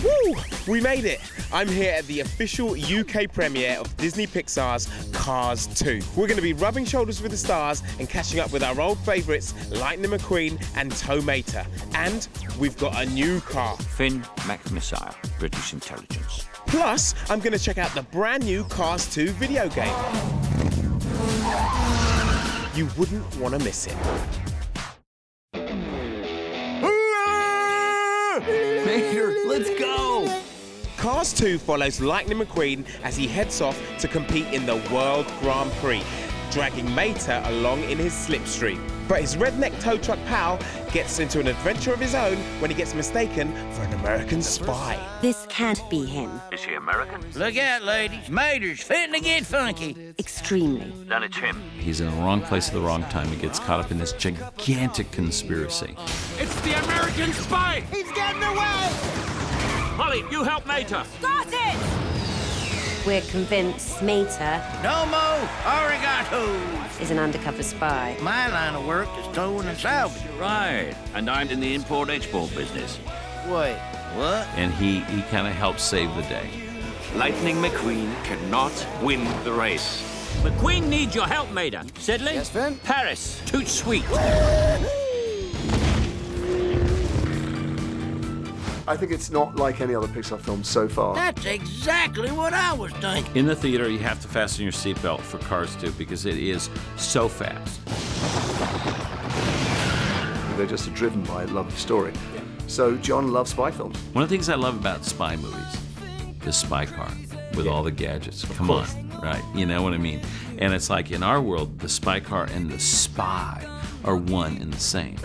Woo! We made it! I'm here at the official UK premiere of Disney Pixar's Cars 2. We're going to be rubbing shoulders with the stars and catching up with our old favourites Lightning McQueen and Tow Mater. And we've got a new car. Finn McMissile, British intelligence. Plus, I'm going to check out the brand new Cars 2 video game. You wouldn't want to miss it. Mater, let's go! Cars 2 follows Lightning McQueen as he heads off to compete in the World Grand Prix, dragging Mater along in his slipstream. But his redneck tow truck pal gets into an adventure of his own when he gets mistaken for an American spy. This can't be him. Is he American? Look out, ladies. Mater's fitting to get funky. Extremely. Then it's him. He's in the wrong place at the wrong time. He gets caught up in this gigantic conspiracy. It's the American spy! He's getting away! Holly, you help Mater. Got it! We're convinced Mater No mo arigato. is an undercover spy. My line of work is towing and salvage. Right. And I'm in the import-export business. Wait, what? And he kind of helps save the day. Lightning McQueen cannot win the race. McQueen needs your help, Mater. Sidley? Yes, Finn? Paris. Toot sweet. I think it's not like any other Pixar film so far. That's exactly what I was thinking. In the theater, you have to fasten your seatbelt for Cars 2 because it is so fast. They're just driven by a lovely story. So John loves spy films. One of the things I love about spy movies is Spy Car with all the gadgets. Come on, right? You know what I mean? And it's like in our world, the spy car and the spy are one and the same.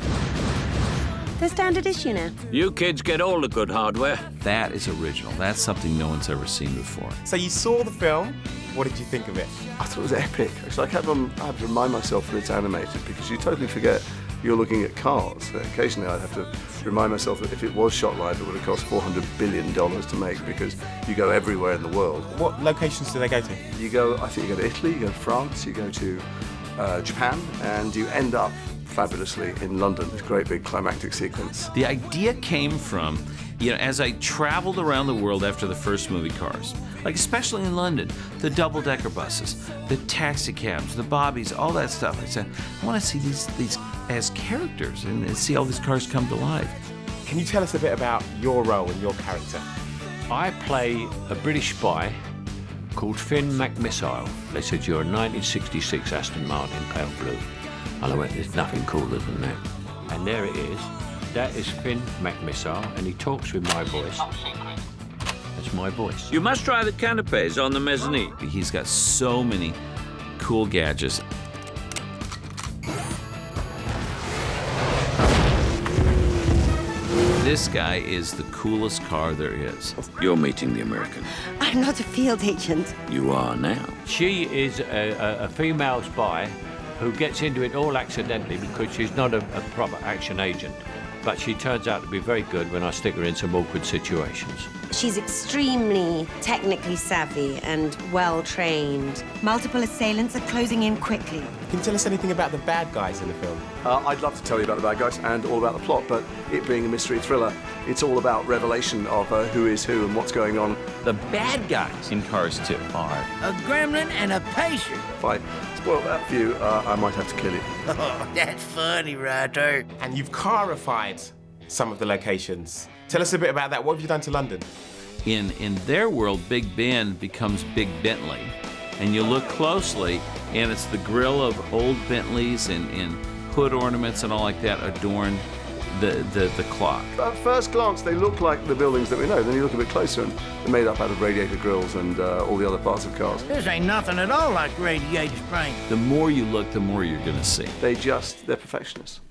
They're standard issue now. You kids get all the good hardware. That is original. That's something no one's ever seen before. So you saw the film. What did you think of it? I thought it was epic. Actually, I had to remind myself that it's animated because you totally forget you're looking at cars. Occasionally, I'd have to remind myself that if it was shot live, it would have cost $400 billion to make because you go everywhere in the world. What locations do they go to? You go, I think you go to Italy, you go to France, you go to Japan, and you end up fabulously in London. This great big climactic sequence. The idea came from, as I traveled around the world after the first movie Cars, like especially in London, the double-decker buses, the taxi cabs, the bobbies, all that stuff. I said, I want to see these as characters and see all these cars come to life. Can you tell us a bit about your role and your character? I play a British spy called Finn McMissile. They said you're a 1966 Aston Martin pale blue. And I went, there's nothing cooler than that. And there it is. That is Finn McMissile, and he talks with my voice. That's my voice. You must try the canapes on the mezzanine. He's got so many cool gadgets. This guy is the coolest car there is. You're meeting the American. I'm not a field agent. You are now. She is a female spy who gets into it all accidentally because she's not a proper action agent. But she turns out to be very good when I stick her in some awkward situations. She's extremely technically savvy and well-trained. Multiple assailants are closing in quickly. Can you tell us anything about the bad guys in the film? I'd love to tell you about the bad guys and all about the plot, but it being a mystery thriller, it's all about revelation of who is who and what's going on. The bad guys in Cars 2 are A gremlin and a pacer. If I spoil that for you, I might have to kill you. Oh, that's funny right there. And you've carified some of the locations. Tell us a bit about that. What have you done to London? in their world, Big Ben becomes Big Bentley. And you look closely, and it's the grill of old Bentleys and hood ornaments and all like that adorn the clock. At first glance, they look like the buildings that we know. Then you look a bit closer, and they're made up out of radiator grills and all the other parts of cars. This ain't nothing at all like Radiator Springs. The more you look, the more you're going to see. They're perfectionists.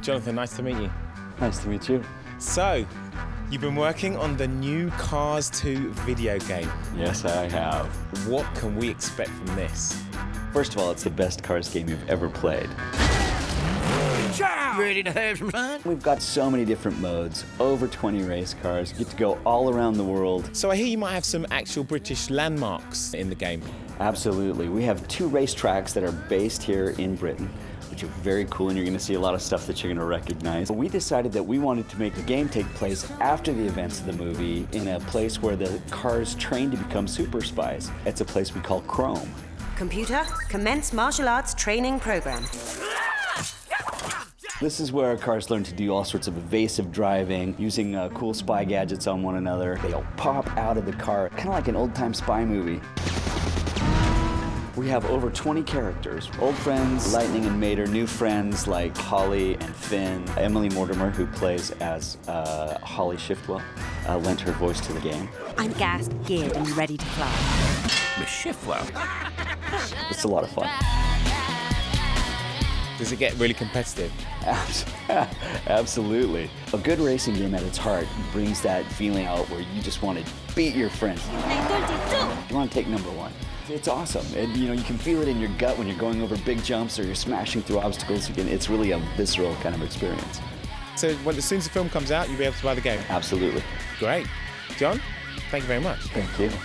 Jonathan, nice to meet you. Nice to meet you. So, you've been working on the new Cars 2 video game. Yes, I have. What can we expect from this? First of all, it's the best Cars game you've ever played. Ciao! Ready to have some fun? We've got so many different modes, over 20 race cars. You get to go all around the world. So I hear you might have some actual British landmarks in the game. Absolutely. We have 2 racetracks that are based here in Britain, which are very cool, and you're going to see a lot of stuff that you're going to recognize. We decided that we wanted to make the game take place after the events of the movie in a place where the cars train to become super spies. It's a place we call Chrome. Computer, commence martial arts training program. This is where our cars learn to do all sorts of evasive driving, using cool spy gadgets on one another. They all pop out of the car, kind of like an old-time spy movie. We have over 20 characters. Old friends, Lightning and Mater, new friends like Holly and Finn. Emily Mortimer, who plays as Holly Shiftwell, lent her voice to the game. I'm gassed, geared, and ready to fly. Miss Shiftwell. It's a lot of fun. Does it get really competitive? Absolutely. A good racing game at its heart brings that feeling out where you just want to beat your friends. You want to take number 1. It's awesome. And, you can feel it in your gut when you're going over big jumps or you're smashing through obstacles. It's really a visceral kind of experience. So as soon as the film comes out, you'll be able to buy the game? Absolutely. Great. John, thank you very much. Thank you.